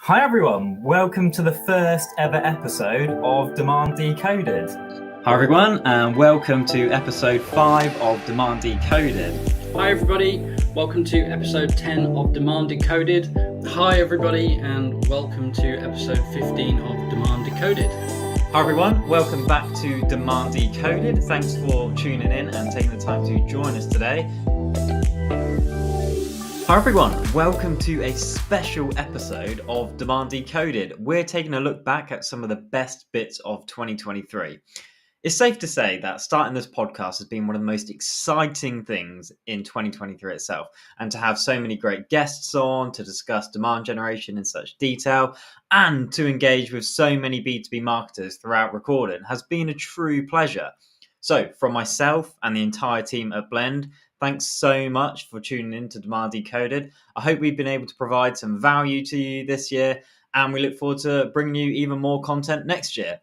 Hi everyone, welcome to the first ever episode of Demand Decoded. Hi everyone, and welcome to episode 5 of Demand Decoded. Hi everybody, welcome to episode 10 of Demand Decoded. Hi everybody, and welcome to episode 15 of Demand Decoded. Hi everyone, welcome back to Demand Decoded. Thanks for tuning in and taking the time to join us today. Hi everyone, welcome to a special episode of Demand Decoded. We're taking a look back at some of the best bits of 2023. It's safe to say that starting this podcast has been one of the most exciting things in 2023 itself. And to have so many great guests on to discuss demand generation in such detail and to engage with so many B2B marketers throughout recording has been a true pleasure. So from myself and the entire team at Blend, thanks so much for tuning in to Demand Decoded. I hope we've been able to provide some value to you this year, and we look forward to bringing you even more content next year.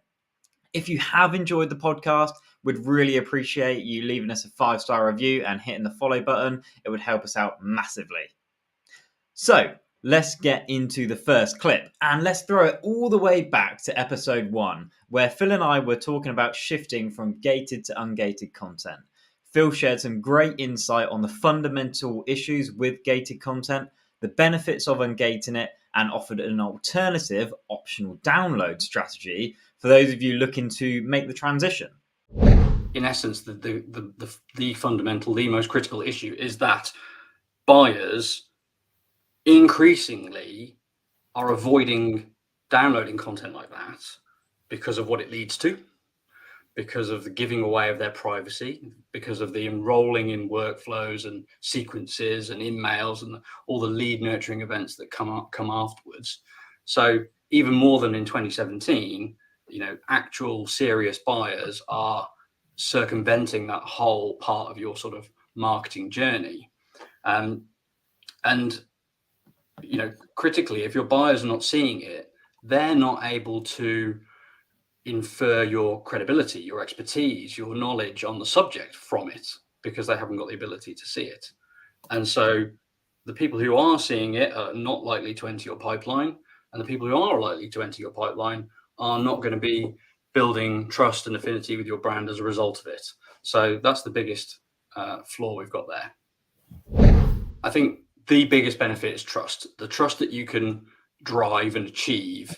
If you have enjoyed the podcast, we'd really appreciate you leaving us a 5-star review and hitting the follow button. It would help us out massively. So let's get into the first clip, and let's throw it all the way back to episode 1, where Phil and I were talking about shifting from gated to ungated content. Phil shared some great insight on the fundamental issues with gated content, the benefits of ungating it, and offered an alternative optional download strategy for those of you looking to make the transition. In essence, the fundamental, the most critical issue is that buyers increasingly are avoiding downloading content like that because of what it leads to, because of the giving away of their privacy, because of the enrolling in workflows and sequences and emails and all the lead nurturing events that come afterwards. So even more than in 2017, actual serious buyers are circumventing that whole part of your sort of marketing journey. And critically, if your buyers are not seeing it, they're not able to infer your credibility, your expertise, your knowledge on the subject from it, because they haven't got the ability to see it. And so the people who are seeing it are not likely to enter your pipeline, and the people who are likely to enter your pipeline are not going to be building trust and affinity with your brand as a result of it. So that's the biggest flaw we've got there. I think the biggest benefit is trust. The trust that you can drive and achieve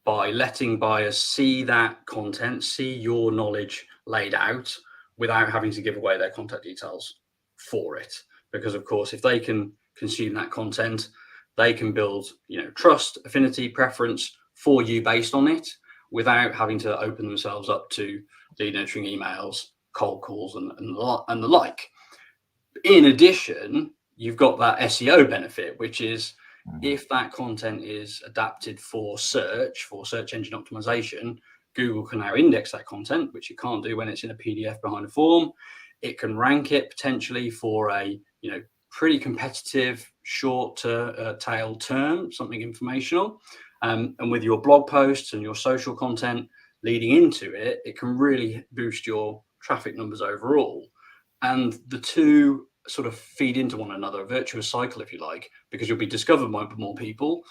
by letting buyers see that content, see your knowledge laid out without having to give away their contact details for it. Because of course, if they can consume that content, they can build, trust, affinity, preference for you based on it without having to open themselves up to lead nurturing emails, cold calls, and the like. In addition, you've got that SEO benefit, which is if that content is adapted for search engine optimization, Google can now index that content, which it can't do when it's in a PDF behind a form. It can rank it potentially for a pretty competitive short tail term, something informational. And with your blog posts and your social content leading into it, it can really boost your traffic numbers overall. And the two sort of feed into one another, a virtuous cycle, if you like, because you'll be discovered by more people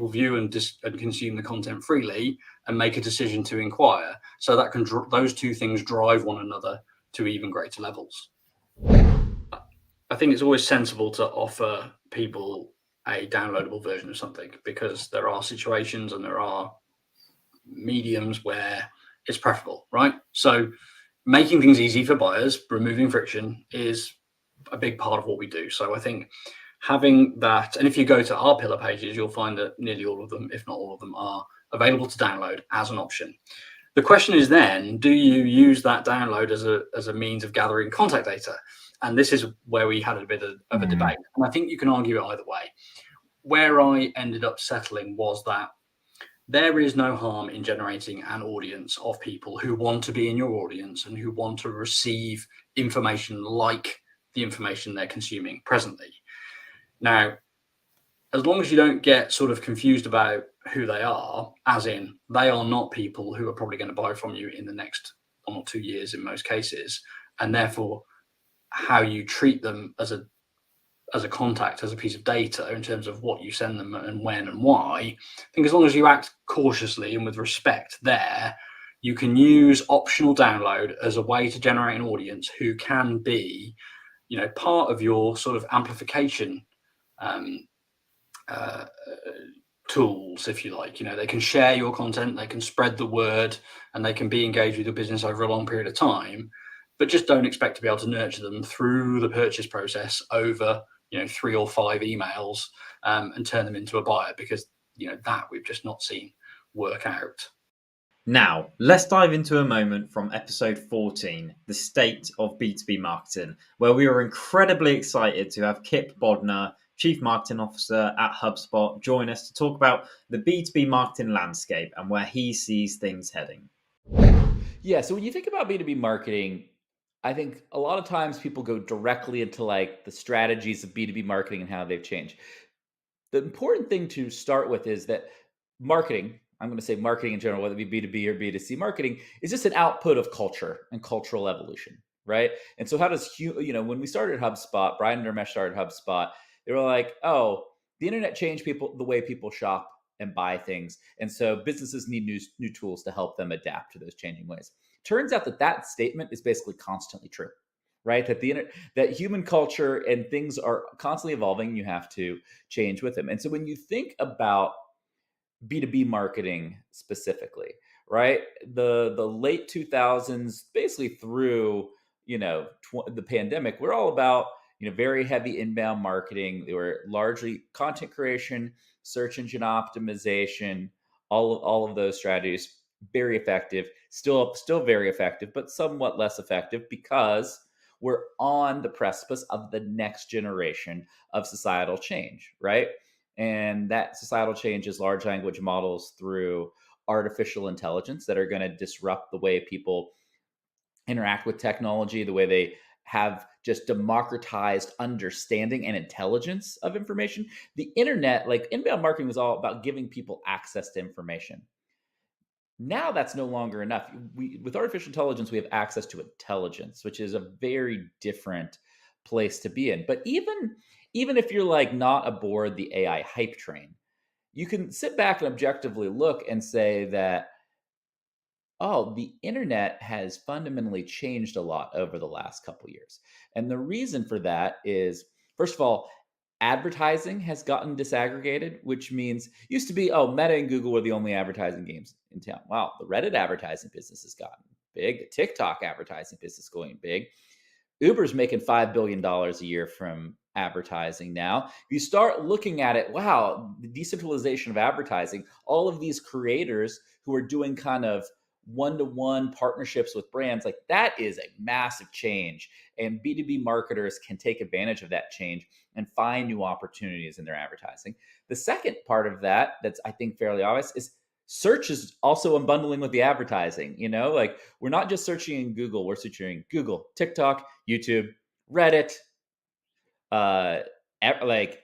view and consume the content freely and make a decision to inquire. So that can those two things drive one another to even greater levels. I think it's always sensible to offer people a downloadable version of something, because there are situations and there are mediums where it's preferable, right? So making things easy for buyers, removing friction, is a big part of what we do. So I think having that, and if you go to our pillar pages, you'll find that nearly all of them, if not all of them, are available to download as an option. The question is then, do you use that download as a means of gathering contact data? And this is where we had a bit of a debate. And I think you can argue it either way. Where I ended up settling was that there is no harm in generating an audience of people who want to be in your audience and who want to receive information like the information they're consuming presently. Now, as long as you don't get sort of confused about who they are, as in they are not people who are probably going to buy from you in the next 1 or 2 years in most cases, and therefore how you treat them as a as a contact, as a piece of data in terms of what you send them and when and why. I think as long as you act cautiously and with respect there, you can use optional download as a way to generate an audience who can be, part of your sort of amplification tools, if you like. They can share your content, they can spread the word, and they can be engaged with your business over a long period of time. But just don't expect to be able to nurture them through the purchase process over 3 or 5 emails and turn them into a buyer, because that we've just not seen work out. Now, let's dive into a moment from episode 14, the state of B2B marketing, where we were incredibly excited to have Kip Bodnar, Chief Marketing Officer at HubSpot, join us to talk about the B2B marketing landscape and where he sees things heading. Yeah, so when you think about B2B marketing, I think a lot of times people go directly into like the strategies of B2B marketing and how they've changed. The important thing to start with is that marketing, I'm going to say marketing in general, whether it be B2B or B2C marketing, is just an output of culture and cultural evolution, right? And so how does, when we started HubSpot, Brian and Ramesh started HubSpot, they were like, oh, the internet changed the way people shop and buy things. And so businesses need new tools to help them adapt to those changing ways. Turns out that statement is basically constantly true, right? That human culture and things are constantly evolving. You have to change with them. And so when you think about B2B marketing specifically, right? The late 2000s, basically through, the pandemic, we're all about, very heavy inbound marketing. They were largely content creation, search engine optimization, all of those strategies, very effective, still very effective, but somewhat less effective because we're on the precipice of the next generation of societal change, right? And that societal change is large language models through artificial intelligence that are going to disrupt the way people interact with technology, the way they have just democratized understanding and intelligence of information. The internet, like inbound marketing, was all about giving people access to information. Now that's no longer enough. With artificial intelligence, we have access to intelligence, which is a very different place to be in. But even if you're like not aboard the AI hype train, you can sit back and objectively look and say that, oh, the internet has fundamentally changed a lot over the last couple of years. And the reason for that is, first of all, advertising has gotten disaggregated, which means used to be, oh, Meta and Google were the only advertising games in town. Wow, the Reddit advertising business has gotten big. The TikTok advertising business is going big. Uber's making $5 billion a year from advertising now. If you start looking at it, wow, the decentralization of advertising, all of these creators who are doing kind of one-to-one partnerships with brands, like that is a massive change. And B2B marketers can take advantage of that change and find new opportunities in their advertising. The second part of that, that's I think fairly obvious, is search is also unbundling with the advertising. Like we're not just searching in Google, we're searching Google, TikTok, YouTube, Reddit, like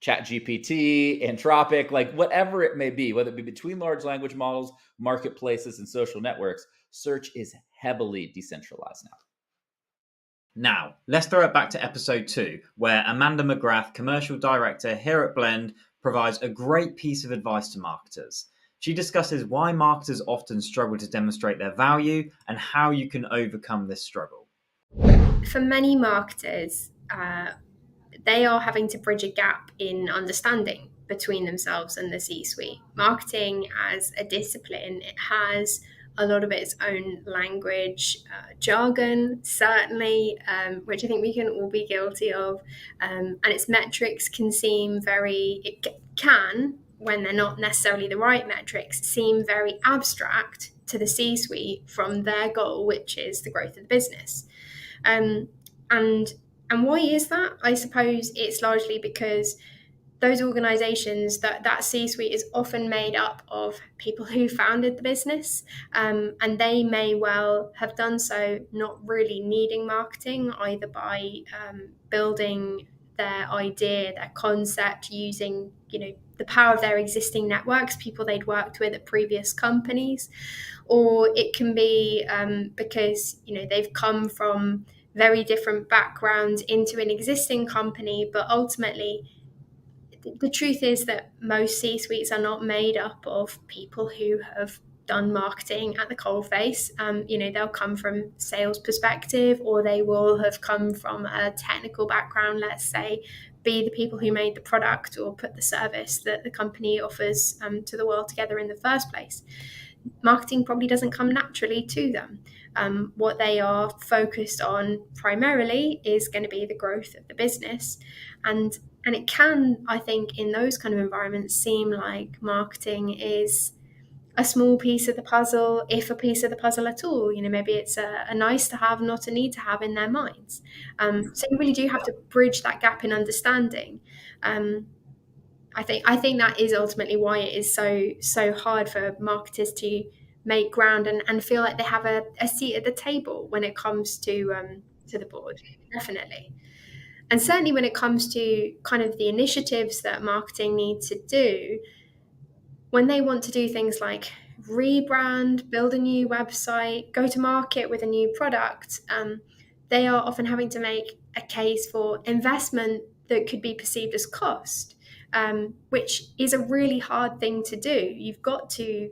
ChatGPT, Anthropic, like whatever it may be, whether it be between large language models, marketplaces, and social networks. Search is heavily decentralized now. Now, let's throw it back to episode 2, where Amanda McGrath, commercial director here at Blend, provides a great piece of advice to marketers. She discusses why marketers often struggle to demonstrate their value and how you can overcome this struggle. For many marketers, they are having to bridge a gap in understanding between themselves and the C-suite. Marketing as a discipline, it has a lot of its own language, jargon, certainly, which I think we can all be guilty of. And its metrics can seem when they're not necessarily the right metrics, seem very abstract to the C-suite from their goal, which is the growth of the business. And why is that? I suppose it's largely because those organizations, that C-suite is often made up of people who founded the business, and they may well have done so not really needing marketing, either by building their idea, their concept, using the power of their existing networks, people they'd worked with at previous companies, or it can be because they've come from very different backgrounds into an existing company, but ultimately the truth is that most C-suites are not made up of people who have done marketing at the coalface. They'll come from sales perspective, or they will have come from a technical background, let's say, be the people who made the product or put the service that the company offers to the world together in the first place. Marketing probably doesn't come naturally to them. What they are focused on primarily is going to be the growth of the business. And it can, I think, in those kind of environments, seem like marketing is a small piece of the puzzle, if a piece of the puzzle at all. Maybe it's a nice to have, not a need to have in their minds. So you really do have to bridge that gap in understanding. I think that is ultimately why it is so hard for marketers to make ground and feel like they have a seat at the table when it comes to the board, definitely. And certainly when it comes to kind of the initiatives that marketing need to do, when they want to do things like rebrand, build a new website, go to market with a new product, they are often having to make a case for investment that could be perceived as cost, which is a really hard thing to do. You've got to,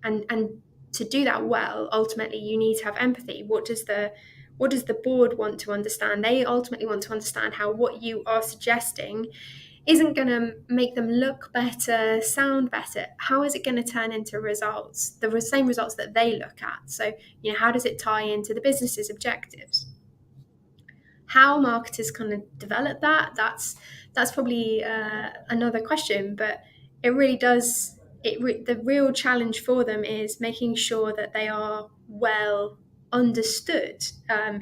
and to do that well, ultimately you need to have empathy. What does the board want to understand? They ultimately want to understand how what you are suggesting isn't going to make them look better, sound better. How is it going to turn into results, the same results that they look at? So, how does it tie into the business's objectives? How marketers kind of develop that, that's probably another question, but it really does, the real challenge for them is making sure that they are well understood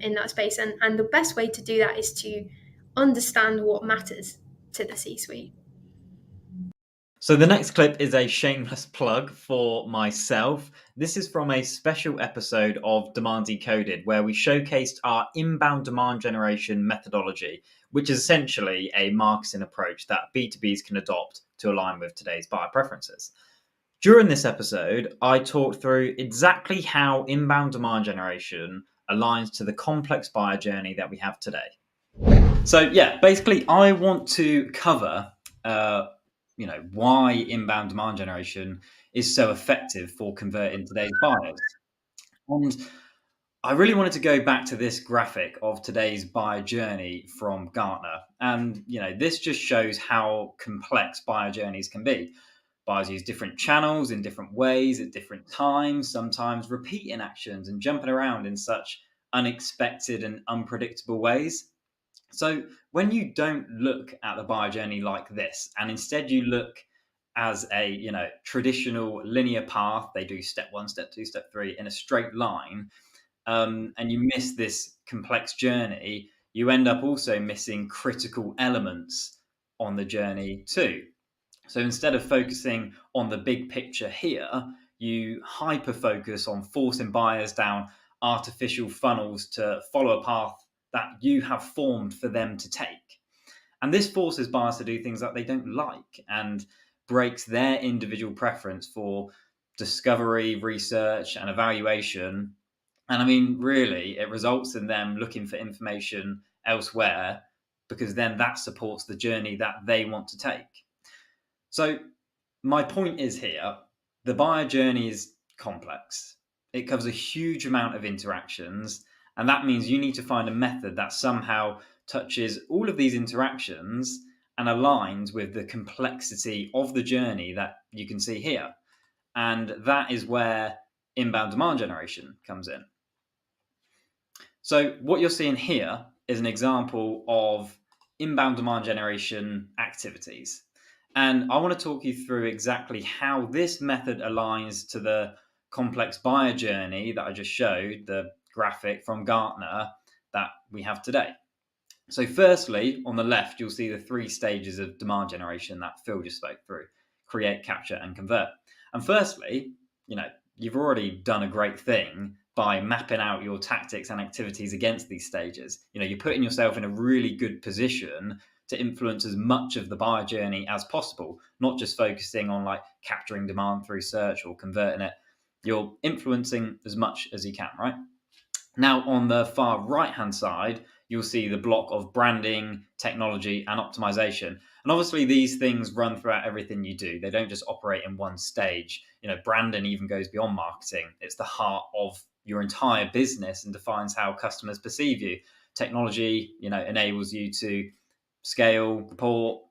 in that space. And the best way to do that is to understand what matters to the C-suite. So the next clip is a shameless plug for myself. This is from a special episode of Demand Decoded, where we showcased our inbound demand generation methodology, which is essentially a marketing approach that B2Bs can adopt to align with today's buyer preferences. During this episode, I talked through exactly how inbound demand generation aligns to the complex buyer journey that we have today. So yeah, basically I want to cover why inbound demand generation is so effective for converting today's buyers. And I really wanted to go back to this graphic of today's buyer journey from Gartner. And, this just shows how complex buyer journeys can be. Buyers use different channels in different ways at different times, sometimes repeating actions and jumping around in such unexpected and unpredictable ways. So when you don't look at the buyer journey like this, and instead you look as a traditional linear path, they do step 1, step 2, step 3 in a straight line, and you miss this complex journey, you end up also missing critical elements on the journey too. So instead of focusing on the big picture here, you hyper focus on forcing buyers down artificial funnels to follow a path that you have formed for them to take. And this forces buyers to do things that they don't like and breaks their individual preference for discovery, research, and evaluation. And I mean, really, it results in them looking for information elsewhere, because then that supports the journey that they want to take. So my point is here, the buyer journey is complex. It covers a huge amount of interactions, and that means you need to find a method that somehow touches all of these interactions and aligns with the complexity of the journey that you can see here. And that is where inbound demand generation comes in. So what you're seeing here is an example of inbound demand generation activities. And I want to talk you through exactly how this method aligns to the complex buyer journey that I just showed, the graphic from Gartner that we have today. So firstly, on the left, you'll see the 3 stages of demand generation that Phil just spoke through: create, capture, and convert. And firstly, you've already done a great thing by mapping out your tactics and activities against these stages. You're putting yourself in a really good position to influence as much of the buyer journey as possible, not just focusing on capturing demand through search or converting it. You're influencing as much as you can, right? Now, on the far right-hand side, you'll see the block of branding, technology, and optimization. And obviously, these things run throughout everything you do. They don't just operate in one stage. Branding even goes beyond marketing. It's the heart of your entire business and defines how customers perceive you. Technology, enables you to scale, report,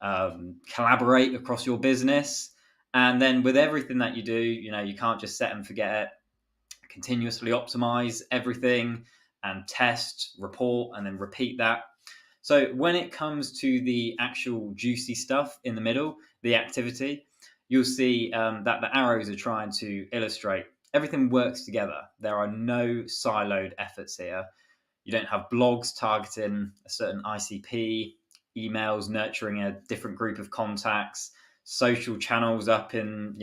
collaborate across your business. And then with everything that you do, you can't just set and forget it. Continuously optimize everything and test, report, and then repeat that. So when it comes to the actual juicy stuff in the middle, the activity, you'll see that the arrows are trying to illustrate everything works together. There are no siloed efforts here. You don't have blogs targeting a certain ICP, emails nurturing a different group of contacts, social channels up in,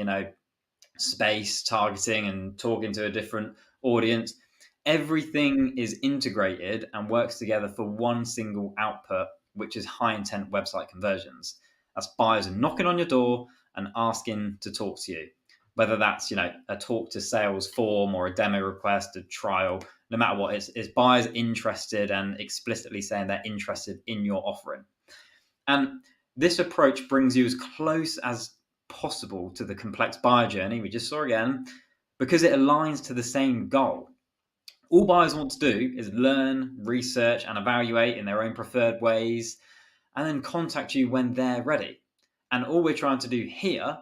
space targeting and talking to a different audience. Everything is integrated and works together for one single output, which is high intent website conversions. That's buyers knocking on your door and asking to talk to you, whether that's a talk to sales form or a demo request, a trial. No matter what, it's buyers interested and explicitly saying they're interested in your offering. And this approach brings you as close as possible to the complex buyer journey we just saw again, because it aligns to the same goal. All buyers want to do is learn, research, and evaluate in their own preferred ways, and then contact you when they're ready. And all we're trying to do here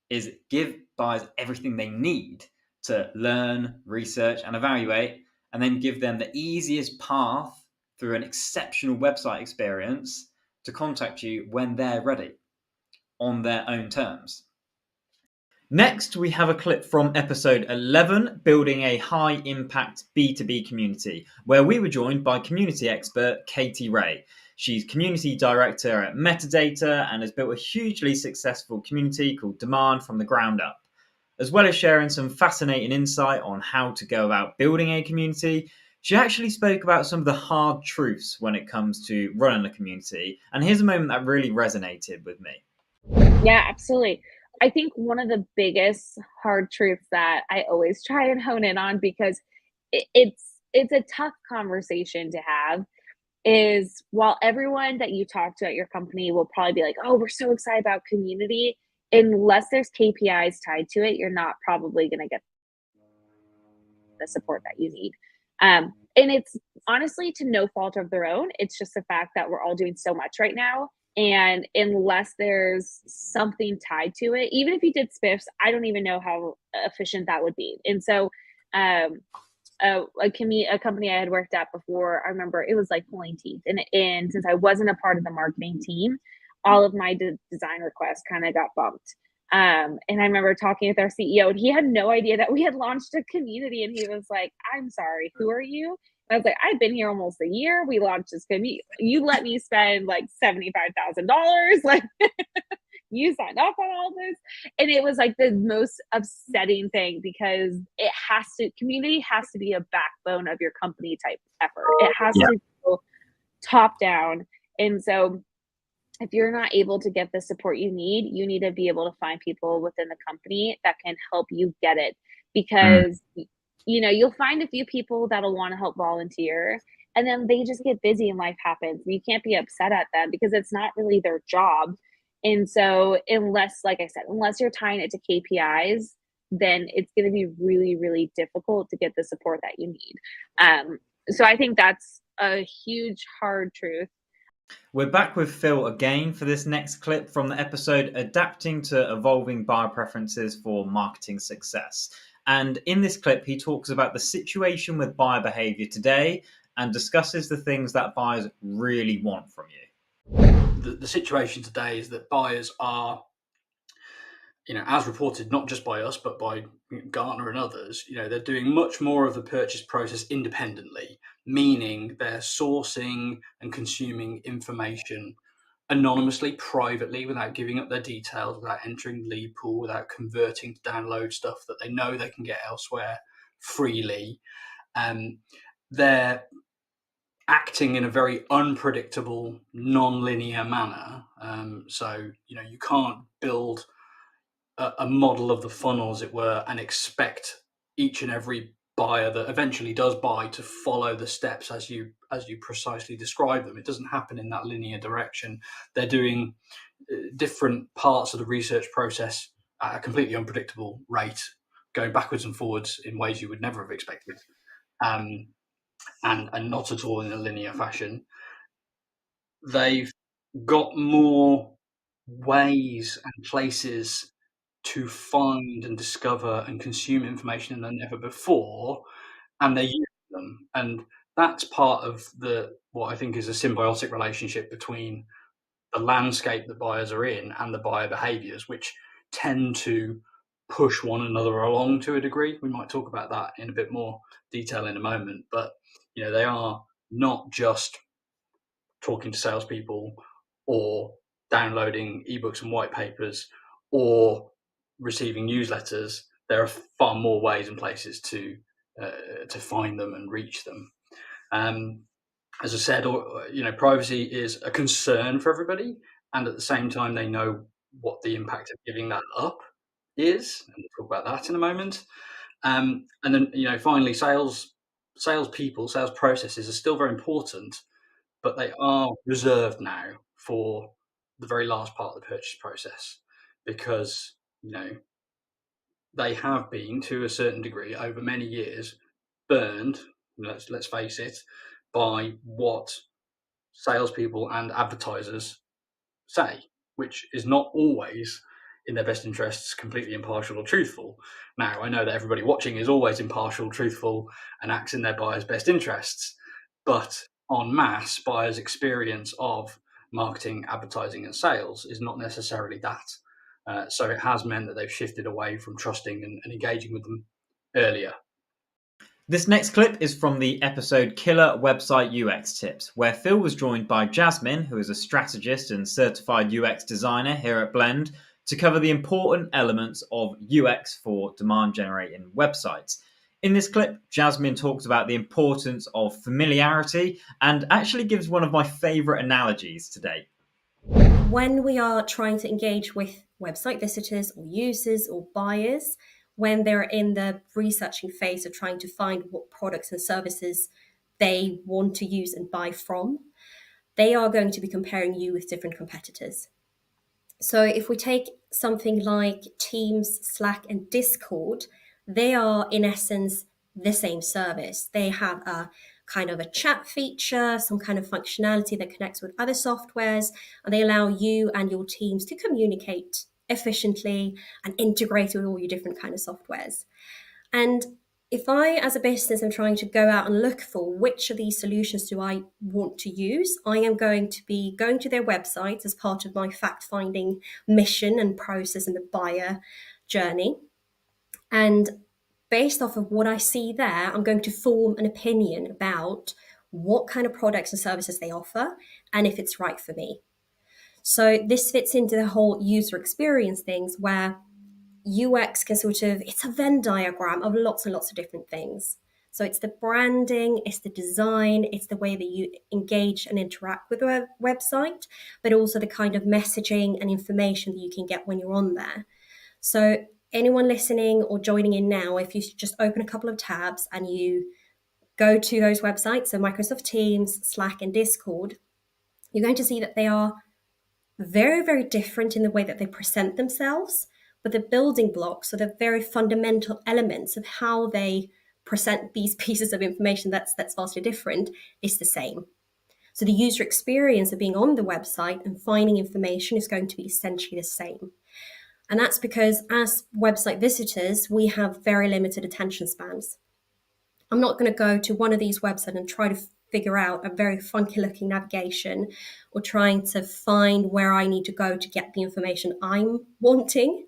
is give buyers everything they need to learn, research, and evaluate, and then give them the easiest path through an exceptional website experience to contact you when they're ready, on their own terms. Next, we have a clip from episode 11, Building a High Impact B2B Community, where we were joined by community expert Katie Ray. She's community director at Metadata and has built a hugely successful community called Demand from the ground up. As well as sharing some fascinating insight on how to go about building a community, she actually spoke about some of the hard truths when it comes to running a community. And here's a moment that really resonated with me. Yeah, absolutely. I think one of the biggest hard truths that I always try and hone in on, because it's a tough conversation to have, is while everyone that you talk to at your company will probably be like, "Oh, we're so excited about community," unless there's KPIs tied to it, you're not probably going to get the support that you need. And it's honestly to no fault of their own. It's just the fact that we're all doing so much right now. And unless there's something tied to it, even if you did spiffs, I don't even know how efficient that would be. And so, a company I had worked at before, I remember it was like pulling teeth. And since I wasn't a part of the marketing team, all of my design requests kind of got bumped. And I remember talking with our CEO, and he had no idea that we had launched a community. And he was like, "I'm sorry, who are you?" And I was like, "I've been here almost a year. We launched this community. You let me spend like $75,000. Like, you signed up on all this." And it was like the most upsetting thing, because community has to be a backbone of your company type effort. It has to go top down. And so if you're not able to get the support you need to be able to find people within the company that can help you get it, because you'll find a few people that'll want to help volunteer, and then they just get busy and life happens. You can't be upset at them because it's not really their job. And so unless, like I said, unless you're tying it to KPIs, then it's going to be really, really difficult to get the support that you need. So I think that's a huge hard truth. We're back with Phil again for this next clip from the episode Adapting to Evolving Buyer Preferences for Marketing Success. And in this clip, he talks about the situation with buyer behavior today and discusses the things that buyers really want from you. The situation today is that buyers are, as reported not just by us but by Gartner and others, they're doing much more of the purchase process independently, meaning they're sourcing and consuming information anonymously, privately, without giving up their details, without entering the lead pool, without converting to download stuff that they know they can get elsewhere freely. They're acting in a very unpredictable, non-linear manner. So you can't build a model of the funnel, as it were, and expect each and every buyer that eventually does buy to follow the steps as you precisely describe them. It doesn't happen in that linear direction. They're doing different parts of the research process at a completely unpredictable rate, going backwards and forwards in ways you would never have expected, and not at all in a linear fashion. They've got more ways and places to find and discover and consume information than ever before, and they use them. And that's part of what I think is a symbiotic relationship between the landscape that buyers are in and the buyer behaviors, which tend to push one another along to a degree. We might talk about that in a bit more detail in a moment, but they are not just talking to salespeople or downloading ebooks and white papers or receiving newsletters. There are far more ways and places to find them and reach them. As I said, privacy is a concern for everybody, and at the same time, they know what the impact of giving that up is, and we'll talk about that in a moment. And then, finally, sales processes are still very important, but they are reserved now for the very last part of the purchase process, because they have been, to a certain degree, over many years, burned. Let's face it, by what salespeople and advertisers say, which is not always in their best interests, completely impartial or truthful. Now, I know that everybody watching is always impartial, truthful, and acts in their buyers' best interests, but en masse, buyers' experience of marketing, advertising, and sales is not necessarily that. So it has meant that they've shifted away from trusting and engaging with them earlier. This next clip is from the episode Killer Website UX Tips, where Phil was joined by Jasmine, who is a strategist and certified UX designer here at Blend, to cover the important elements of UX for demand generating websites. In this clip, Jasmine talks about the importance of familiarity and actually gives one of my favorite analogies to date. When we are trying to engage with website visitors or users or buyers, when they're in the researching phase of trying to find what products and services they want to use and buy from, they are going to be comparing you with different competitors. So if we take something like Teams, Slack, and Discord, they are in essence the same service. They have a kind of a chat feature, some kind of functionality that connects with other softwares, and they allow you and your teams to communicate efficiently and integrate with all your different kind of softwares. And if I, as a business, am trying to go out and look for which of these solutions do I want to use, I am going to be going to their websites as part of my fact-finding mission and process in the buyer journey. And based off of what I see there, I'm going to form an opinion about what kind of products and services they offer and if it's right for me. So this fits into the whole user experience things where UX can it's a Venn diagram of lots and lots of different things. So it's the branding, it's the design, it's the way that you engage and interact with the website, but also the kind of messaging and information that you can get when you're on there. So anyone listening or joining in now, if you just open a couple of tabs and you go to those websites, so Microsoft Teams, Slack, and Discord, you're going to see that they are very, very different in the way that they present themselves, but the building blocks, or the very fundamental elements of how they present these pieces of information that's vastly different, is the same. So the user experience of being on the website and finding information is going to be essentially the same. And that's because as website visitors, we have very limited attention spans. I'm not going to go to one of these websites and try to figure out a very funky looking navigation or trying to find where I need to go to get the information I'm wanting.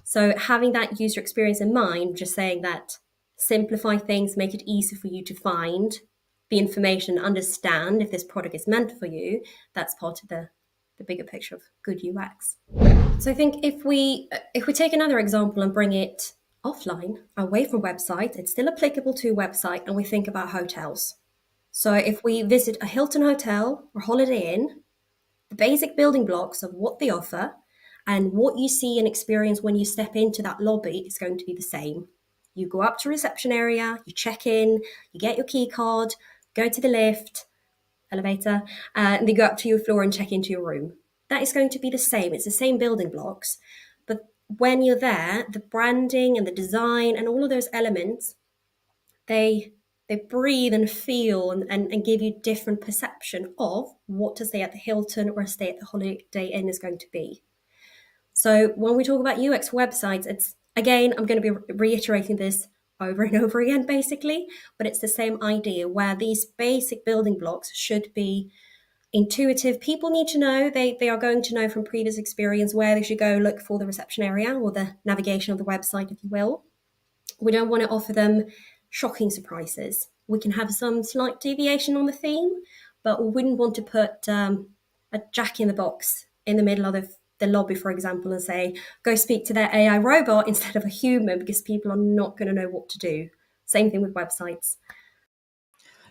So having that user experience in mind, just saying that simplify things, make it easy for you to find the information, understand if this product is meant for you, that's part of the bigger picture of good UX. So I think if we take another example and bring it offline, away from website, it's still applicable to website, and we think about hotels. So if we visit a Hilton hotel or Holiday Inn, the basic building blocks of what they offer and what you see and experience when you step into that lobby is going to be the same. You go up to reception area, you check in, you get your key card, go to the lift, elevator, and then go up to your floor and check into your room. That is going to be the same. It's the same building blocks. But when you're there, the branding and the design and all of those elements, they breathe and feel and give you different perception of what a stay at the Hilton or a stay at the Holiday Inn is going to be. So when we talk about UX websites, it's, again, I'm going to be reiterating this over and over again, basically, but it's the same idea where these basic building blocks should be intuitive. People need to know, they are going to know from previous experience where they should go look for the reception area or the navigation of the website, if you will. We don't want to offer them shocking surprises. We can have some slight deviation on the theme, but we wouldn't want to put a jack in the box in the middle of the lobby, for example, and say, go speak to their AI robot instead of a human, because people are not going to know what to do. Same thing with websites.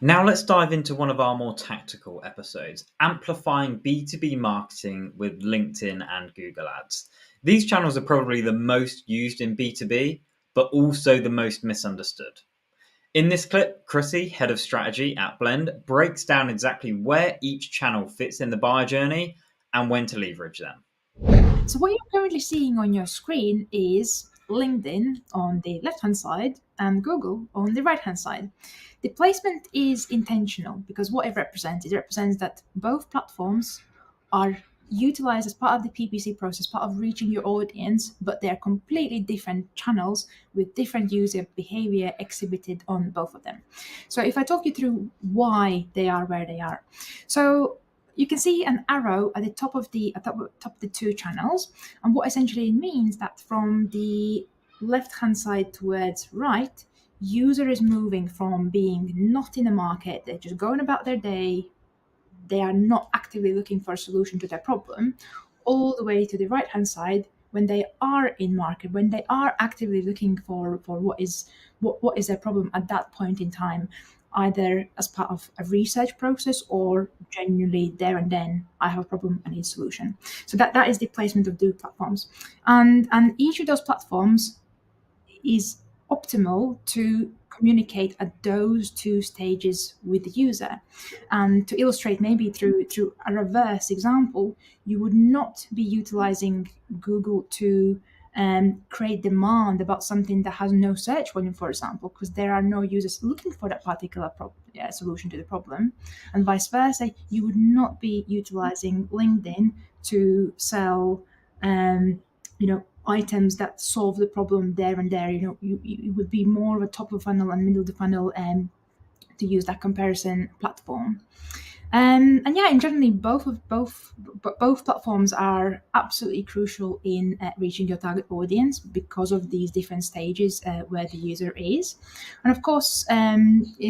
Now let's dive into one of our more tactical episodes, amplifying B2B marketing with LinkedIn and Google Ads. These channels are probably the most used in B2B, but also the most misunderstood. In this clip, Chrissy, head of strategy at Blend, breaks down exactly where each channel fits in the buyer journey and when to leverage them. So what you're currently seeing on your screen is LinkedIn on the left-hand side and Google on the right-hand side. The placement is intentional because what it represents that both platforms are utilized as part of the PPC process, part of reaching your audience, but they're completely different channels with different user behavior exhibited on both of them. So if I talk you through why they are where they are. So you can see an arrow at the top of the two channels, and what essentially it means that from the left-hand side towards right, user is moving from being not in the market, they're just going about their day, they are not actively looking for a solution to their problem, all the way to the right-hand side when they are in market, when they are actively looking for what is their problem at that point in time, either as part of a research process or genuinely there and then, I have a problem, I need a solution. So that is the placement of the platforms. And each of those platforms is optimal to communicate at those two stages with the user. And to illustrate maybe through a reverse example, you would not be utilizing Google to create demand about something that has no search volume, for example, because there are no users looking for that particular solution to the problem. And vice versa, you would not be utilizing LinkedIn to sell items that solve the problem there and there. You would be more of a top of funnel and middle of the funnel to use that comparison platform. And yeah, in generally, both platforms are absolutely crucial in reaching your target audience because of these different stages where the user is. And of course, maybe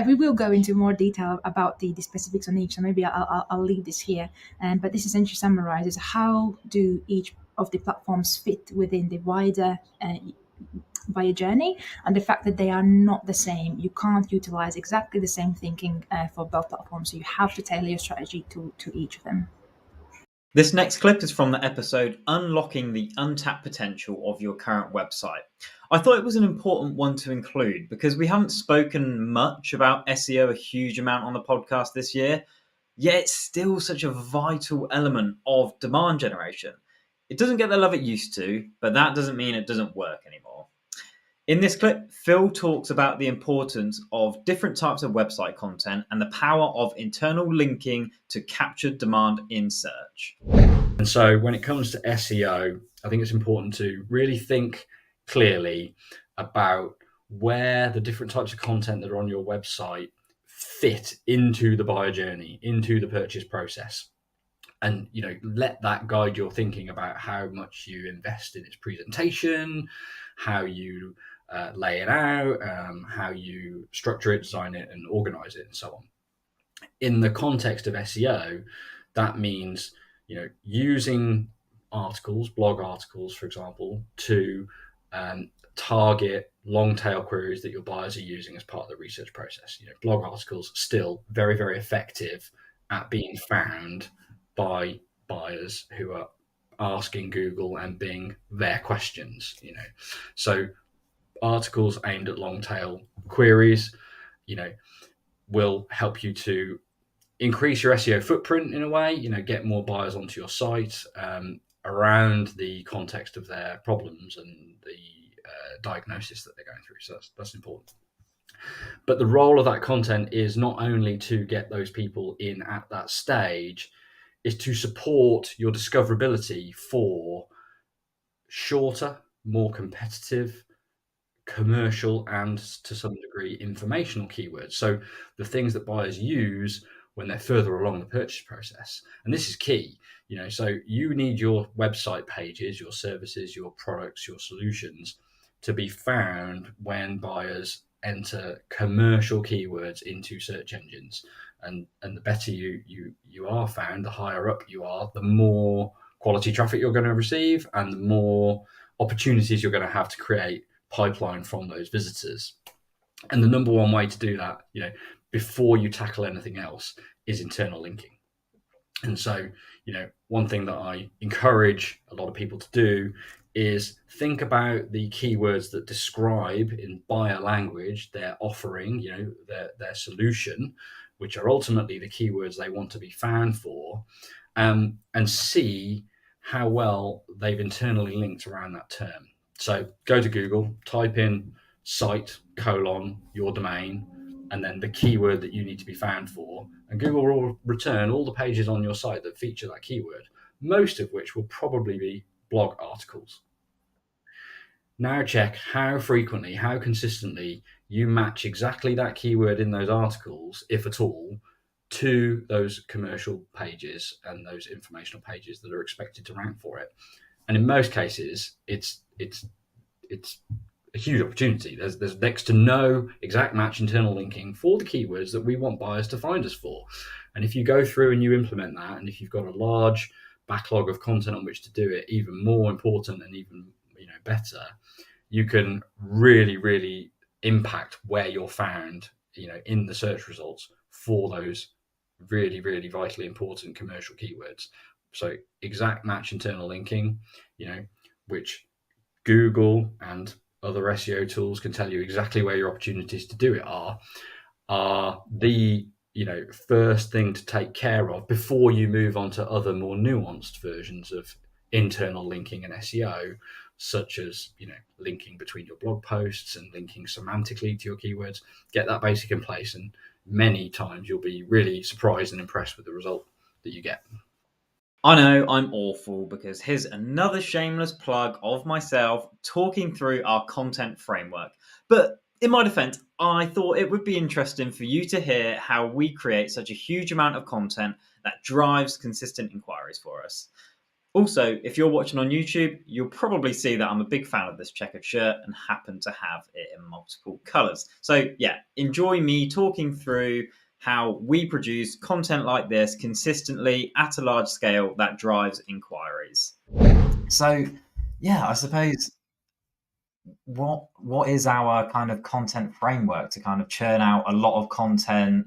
we will go into more detail about the specifics on each. So maybe I'll leave this here. But this essentially summarizes how do each of the platforms fit within the wider buyer journey, and the fact that they are not the same. You can't utilize exactly the same thinking for both platforms, so you have to tailor your strategy to each of them. This next clip is from the episode Unlocking the Untapped Potential of Your Current Website. I thought it was an important one to include because we haven't spoken much about SEO a huge amount on the podcast this year, yet it's still such a vital element of demand generation. It doesn't get the love it used to, but that doesn't mean it doesn't work anymore. In this clip, Phil talks about the importance of different types of website content and the power of internal linking to capture demand in search. And so when it comes to SEO, I think it's important to really think clearly about where the different types of content that are on your website fit into the buyer journey, into the purchase process. And let that guide your thinking about how much you invest in its presentation, how you lay it out, how you structure it, design it, and organize it, and so on. In the context of SEO, that means using articles, blog articles, for example, to target long tail queries that your buyers are using as part of the research process. Blog articles still very, very effective at being found by buyers who are asking Google and Bing their questions. So articles aimed at long tail queries, will help you to increase your SEO footprint in a way, get more buyers onto your site around the context of their problems and the diagnosis that they're going through. So that's important. But the role of that content is not only to get those people in at that stage, is to support your discoverability for shorter, more competitive, commercial, and to some degree informational keywords. So the things that buyers use when they're further along the purchase process. And this is key, so you need your website pages, your services, your products, your solutions to be found when buyers enter commercial keywords into search engines. And the better you are found, the higher up you are, the more quality traffic you're going to receive and the more opportunities you're going to have to create pipeline from those visitors. And the number one way to do that, before you tackle anything else, is internal linking. And so, one thing that I encourage a lot of people to do is think about the keywords that describe in buyer language their offering, their solution, which are ultimately the keywords they want to be found for, and see how well they've internally linked around that term. So go to Google, type in site : your domain, and then the keyword that you need to be found for, and Google will return all the pages on your site that feature that keyword, most of which will probably be blog articles. Now check how frequently, how consistently you match exactly that keyword in those articles, if at all, to those commercial pages and those informational pages that are expected to rank for it. And in most cases, it's a huge opportunity. There's next to no exact match internal linking for the keywords that we want buyers to find us for. And if you go through and you implement that, and if you've got a large backlog of content on which to do it, even more important and even better, you can really, really impact where you're found, in the search results for those really, really vitally important commercial keywords. So exact match internal linking, which Google and other SEO tools can tell you exactly where your opportunities to do it are the first thing to take care of before you move on to other more nuanced versions of internal linking and SEO, such as linking between your blog posts and linking semantically to your keywords. Get that basic in place, and many times you'll be really surprised and impressed with the result that you get. I know I'm awful, because here's another shameless plug of myself talking through our content framework. But in my defense, I thought it would be interesting for you to hear how we create such a huge amount of content that drives consistent inquiries for us. Also, if you're watching on YouTube, you'll probably see that I'm a big fan of this checkered shirt and happen to have it in multiple colours. So yeah, enjoy me talking through how we produce content like this consistently at a large scale that drives inquiries. So yeah, I suppose what is our kind of content framework to kind of churn out a lot of content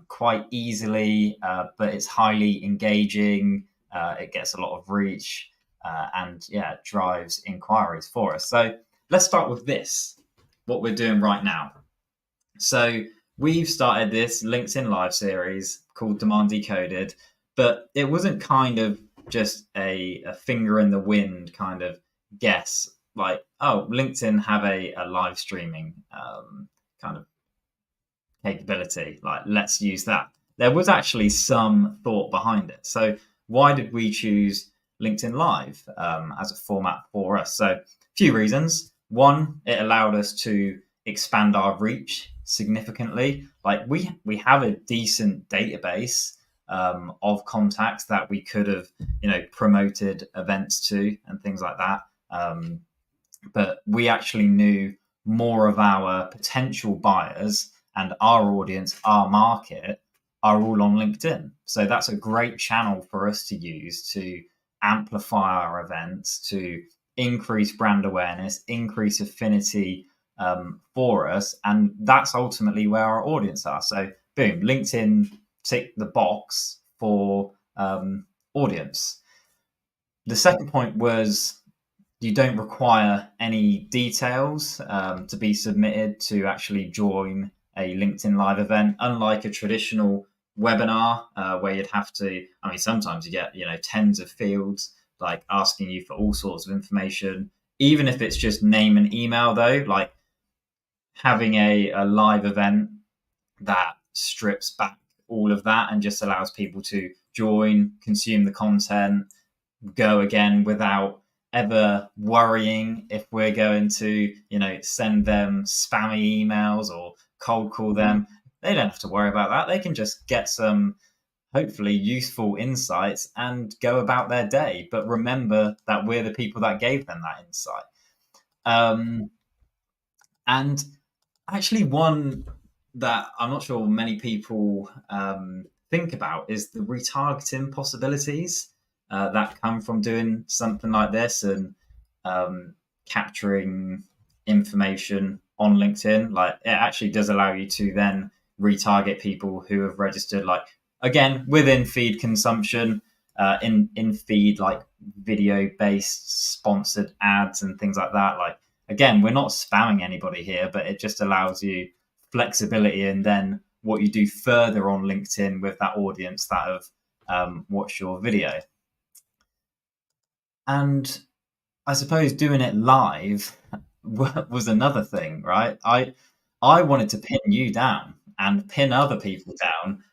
quite easily, but it's highly engaging, it gets a lot of reach, and yeah, it drives inquiries for us. So let's start with this, what we're doing right now. So we've started this LinkedIn Live series called Demand Decoded, but it wasn't kind of just a finger in the wind kind of guess, like, oh, LinkedIn have a live streaming kind of capability, like, let's use that. There was actually some thought behind it. So why did we choose LinkedIn Live as a format for us? So a few reasons. One, it allowed us to expand our reach significantly. Like we have a decent database of contacts that we could have, promoted events to and things like that. But we actually knew more of our potential buyers and our audience, our market, are all on LinkedIn. So that's a great channel for us to use to amplify our events, to increase brand awareness, increase affinity for us. And that's ultimately where our audience are. So boom, LinkedIn tick the box for audience. The second point was you don't require any details to be submitted to actually join a LinkedIn Live event, unlike a traditional webinar where you'd have to, I mean, sometimes you get, tens of fields like asking you for all sorts of information. Even if it's just name and email, though, like having a live event that strips back all of that and just allows people to join, consume the content, go again without ever worrying if we're going to, send them spammy emails or cold call them. They don't have to worry about that. They can just get some hopefully useful insights and go about their day. But remember that we're the people that gave them that insight. And actually, one that I'm not sure many people think about is the retargeting possibilities that come from doing something like this and capturing information on LinkedIn. Like, it actually does allow you to then retarget people who have registered, like, again, within feed consumption, in feed, like video based sponsored ads and things like that. Like, again, we're not spamming anybody here, but it just allows you flexibility and then what you do further on LinkedIn with that audience that have watched your video. And I suppose doing it live was another thing, right? I wanted to pin you down and pin other people down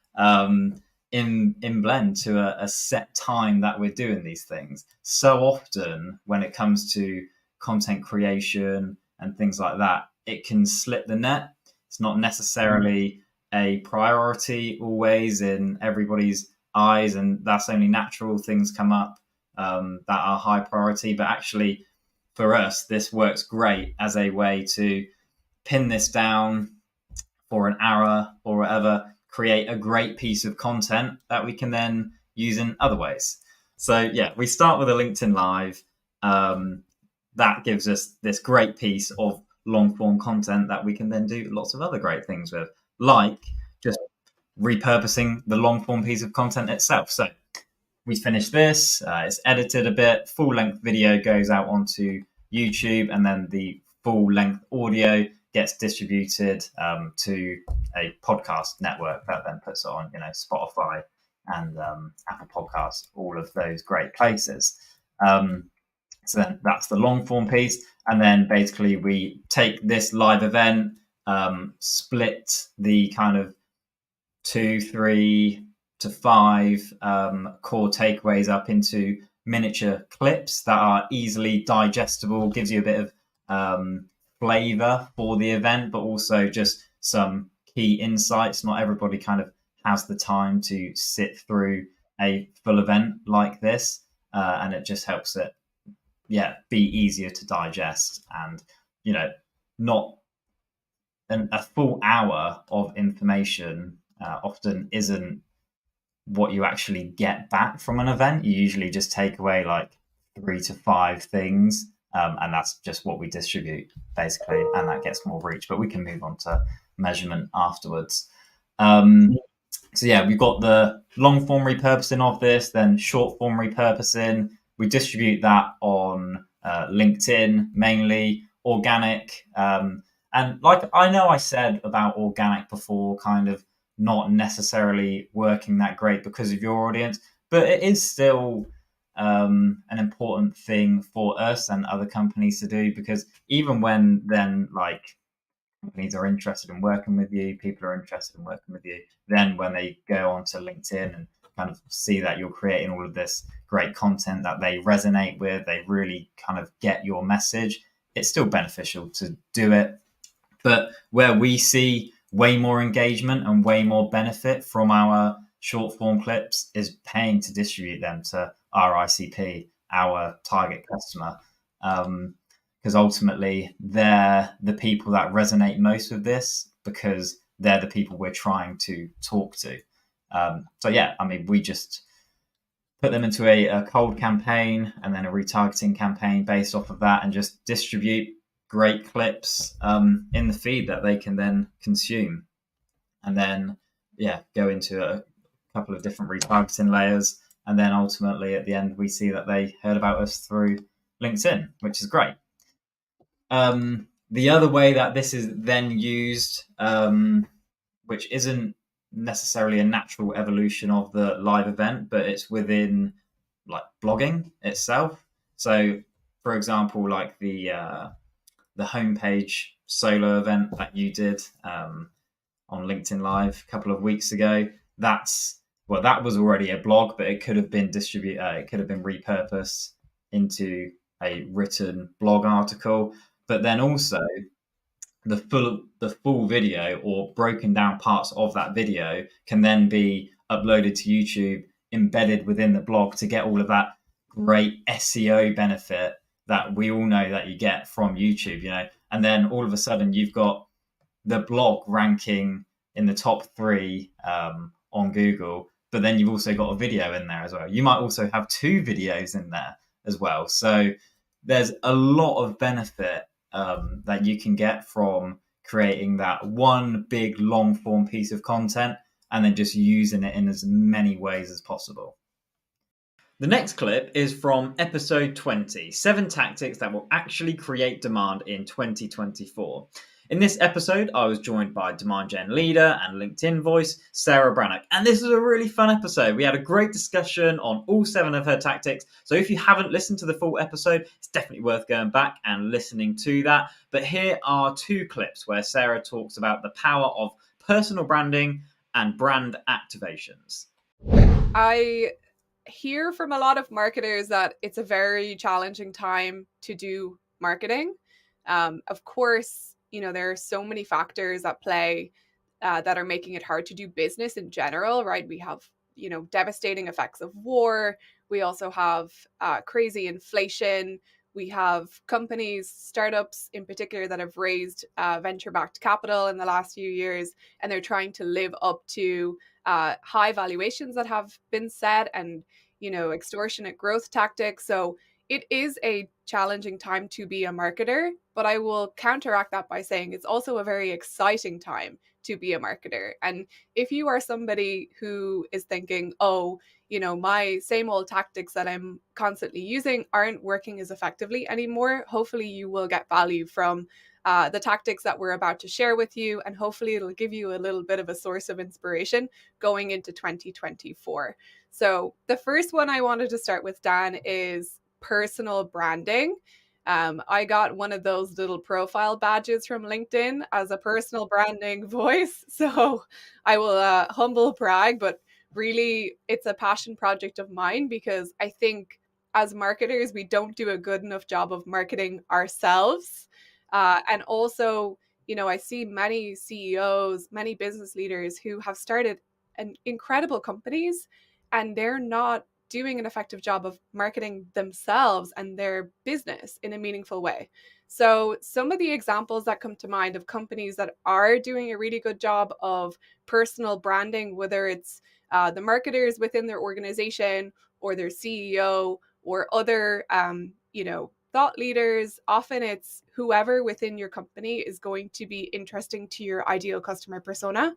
in Blend to a set time that we're doing these things. So often when it comes to content creation and things like that, it can slip the net. It's not necessarily a priority always in everybody's eyes, and that's only natural. Things come up that are high priority, but actually for us, this works great as a way to pin this down for an hour or whatever, create a great piece of content that we can then use in other ways. So yeah, we start with a LinkedIn Live. That gives us this great piece of long form content that we can then do lots of other great things with, like just repurposing the long form piece of content itself. So we finish this, it's edited a bit, full length video goes out onto YouTube, and then the full length audio gets distributed to a podcast network that then puts it on, Spotify and Apple Podcasts, all of those great places. So then that's the long form piece. And then basically we take this live event, split the kind of 2, 3 to 5 core takeaways up into miniature clips that are easily digestible, gives you a bit of flavor for the event, but also just some key insights. Not everybody kind of has the time to sit through a full event like this, and it just helps it be easier to digest. And not a full hour of information often isn't what you actually get back from an event. You usually just take away like 3 to 5 things, and that's just what we distribute basically, and that gets more reach. But we can move on to measurement afterwards. So yeah, we've got the long form repurposing of this, then short form repurposing. We distribute that on LinkedIn, mainly organic. And like, I know I said about organic before, kind of not necessarily working that great because of your audience, but it is still an important thing for us and other companies to do, because even when then like companies are interested in working with you, people are interested in working with you, then when they go onto LinkedIn and kind of see that you're creating all of this great content that they resonate with, they really kind of get your message, it's still beneficial to do it. But where we see way more engagement and way more benefit from our short form clips is paying to distribute them to our ICP, our target customer. Because ultimately they're the people that resonate most with this, because they're the people we're trying to talk to. So yeah, I mean, we just put them into a cold campaign and then a retargeting campaign based off of that, and just distribute great clips in the feed that they can then consume. And then go into a couple of different retargeting layers, and then ultimately at the end we see that they heard about us through LinkedIn, which is great. The other way that this is then used, which isn't necessarily a natural evolution of the live event, but it's within like blogging itself. So, for example, like the homepage solo event that you did on LinkedIn Live a couple of weeks ago. That was already a blog, but it could have been distributed. It could have been repurposed into a written blog article. But then also the full video or broken down parts of that video can then be uploaded to YouTube, embedded within the blog to get all of that great SEO benefit that we all know that you get from YouTube, and then all of a sudden you've got the blog ranking in the top 3 on Google, but then you've also got a video in there as well. You might also have 2 videos in there as well. So there's a lot of benefit that you can get from creating that one big long form piece of content and then just using it in as many ways as possible. The next clip is from episode 20, 7 tactics that will actually create demand in 2024. In this episode, I was joined by demand gen leader and LinkedIn voice, Sarah Brannock. And this was a really fun episode. We had a great discussion on all 7 of her tactics. So if you haven't listened to the full episode, it's definitely worth going back and listening to that. But here are 2 clips where Sarah talks about the power of personal branding and brand activations. I hear from a lot of marketers that it's a very challenging time to do marketing. Of course, there are so many factors at play that are making it hard to do business in general, right? We have, devastating effects of war. We also have crazy inflation. We have companies, startups in particular, that have raised venture-backed capital in the last few years, and they're trying to live up to high valuations that have been set and, extortionate growth tactics. So it is a challenging time to be a marketer, but I will counteract that by saying it's also a very exciting time to be a marketer. And if you are somebody who is thinking, oh, my same old tactics that I'm constantly using aren't working as effectively anymore, hopefully you will get value from the tactics that we're about to share with you, and hopefully it'll give you a little bit of a source of inspiration going into 2024. So the first one I wanted to start with, Dan, is personal branding. I got one of those little profile badges from LinkedIn as a personal branding voice. So I will humble brag, but really it's a passion project of mine because I think as marketers, we don't do a good enough job of marketing ourselves. And also, I see many CEOs, many business leaders who have started incredible companies, and they're not doing an effective job of marketing themselves and their business in a meaningful way. So some of the examples that come to mind of companies that are doing a really good job of personal branding, whether it's the marketers within their organization or their CEO or other, thought leaders, often it's whoever within your company is going to be interesting to your ideal customer persona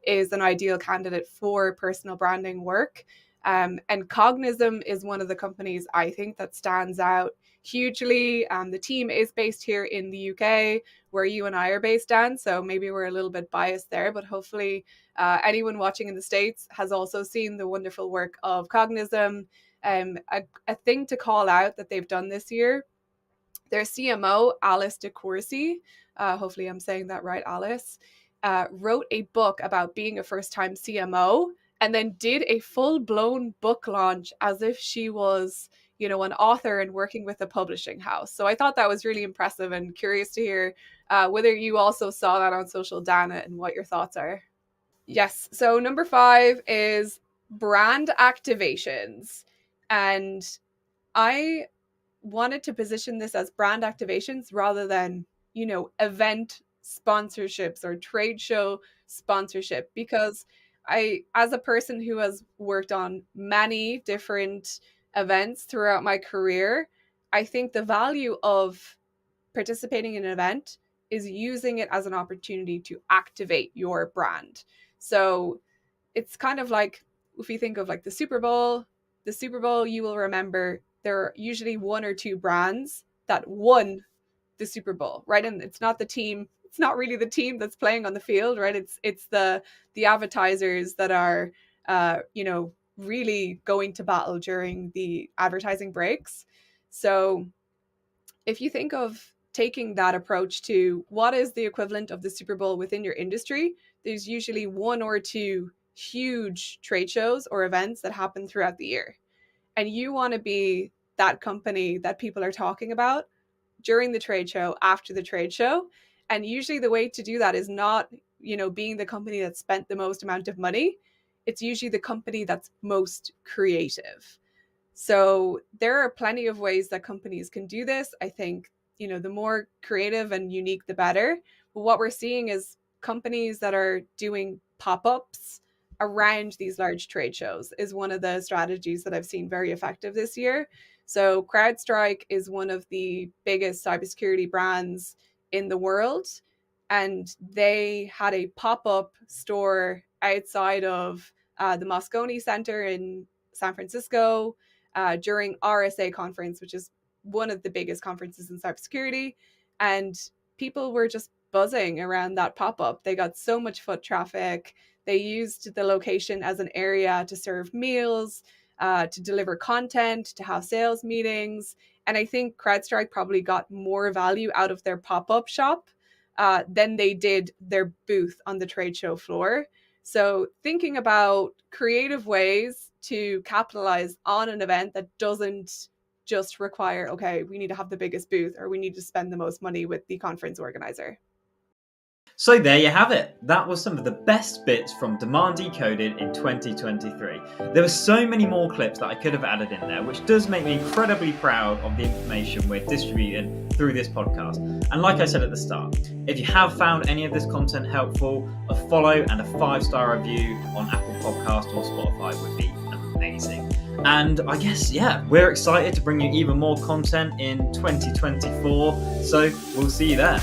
is an ideal candidate for personal branding work. And Cognism is one of the companies I think that stands out hugely. The team is based here in the UK, where you and I are based, Dan, so maybe we're a little bit biased there, but hopefully anyone watching in the States has also seen the wonderful work of Cognism. A thing to call out that they've done this year, their CMO, Alice DeCourcy, hopefully I'm saying that right, Alice, wrote a book about being a first-time CMO and then did a full-blown book launch as if she was, an author and working with a publishing house. So I thought that was really impressive and curious to hear whether you also saw that on social, Dana, and what your thoughts are. Yes, so number 5 is brand activations. And I wanted to position this as brand activations rather than, event sponsorships or trade show sponsorship, because as a person who has worked on many different events throughout my career, I think the value of participating in an event is using it as an opportunity to activate your brand. So it's kind of like if you think of like the Super Bowl, you will remember there are usually one or two brands that won the Super Bowl, right? And it's not the team, it's not really the team that's playing on the field, right? It's the advertisers that are really going to battle during the advertising breaks. So if you think of taking that approach to what is the equivalent of the Super Bowl within your industry, there's usually one or two huge trade shows or events that happen throughout the year. And you want to be that company that people are talking about during the trade show, after the trade show. And usually the way to do that is not, being the company that spent the most amount of money. It's usually the company that's most creative. So there are plenty of ways that companies can do this. I think, the more creative and unique, the better. But what we're seeing is companies that are doing pop-ups around these large trade shows is one of the strategies that I've seen very effective this year. So CrowdStrike is one of the biggest cybersecurity brands in the world. And they had a pop-up store outside of the Moscone Center in San Francisco during RSA conference, which is one of the biggest conferences in cybersecurity. And people were just buzzing around that pop-up. They got so much foot traffic. They used the location as an area to serve meals, to deliver content, to have sales meetings. And I think CrowdStrike probably got more value out of their pop-up shop than they did their booth on the trade show floor. So thinking about creative ways to capitalize on an event that doesn't just require, okay, we need to have the biggest booth or we need to spend the most money with the conference organizer. So there you have it. That was some of the best bits from Demand Decoded in 2023. There were so many more clips that I could have added in there, which does make me incredibly proud of the information we're distributing through this podcast. And like I said at the start, if you have found any of this content helpful, a follow and a 5-star review on Apple Podcast or Spotify would be amazing. And I guess, we're excited to bring you even more content in 2024. So we'll see you there.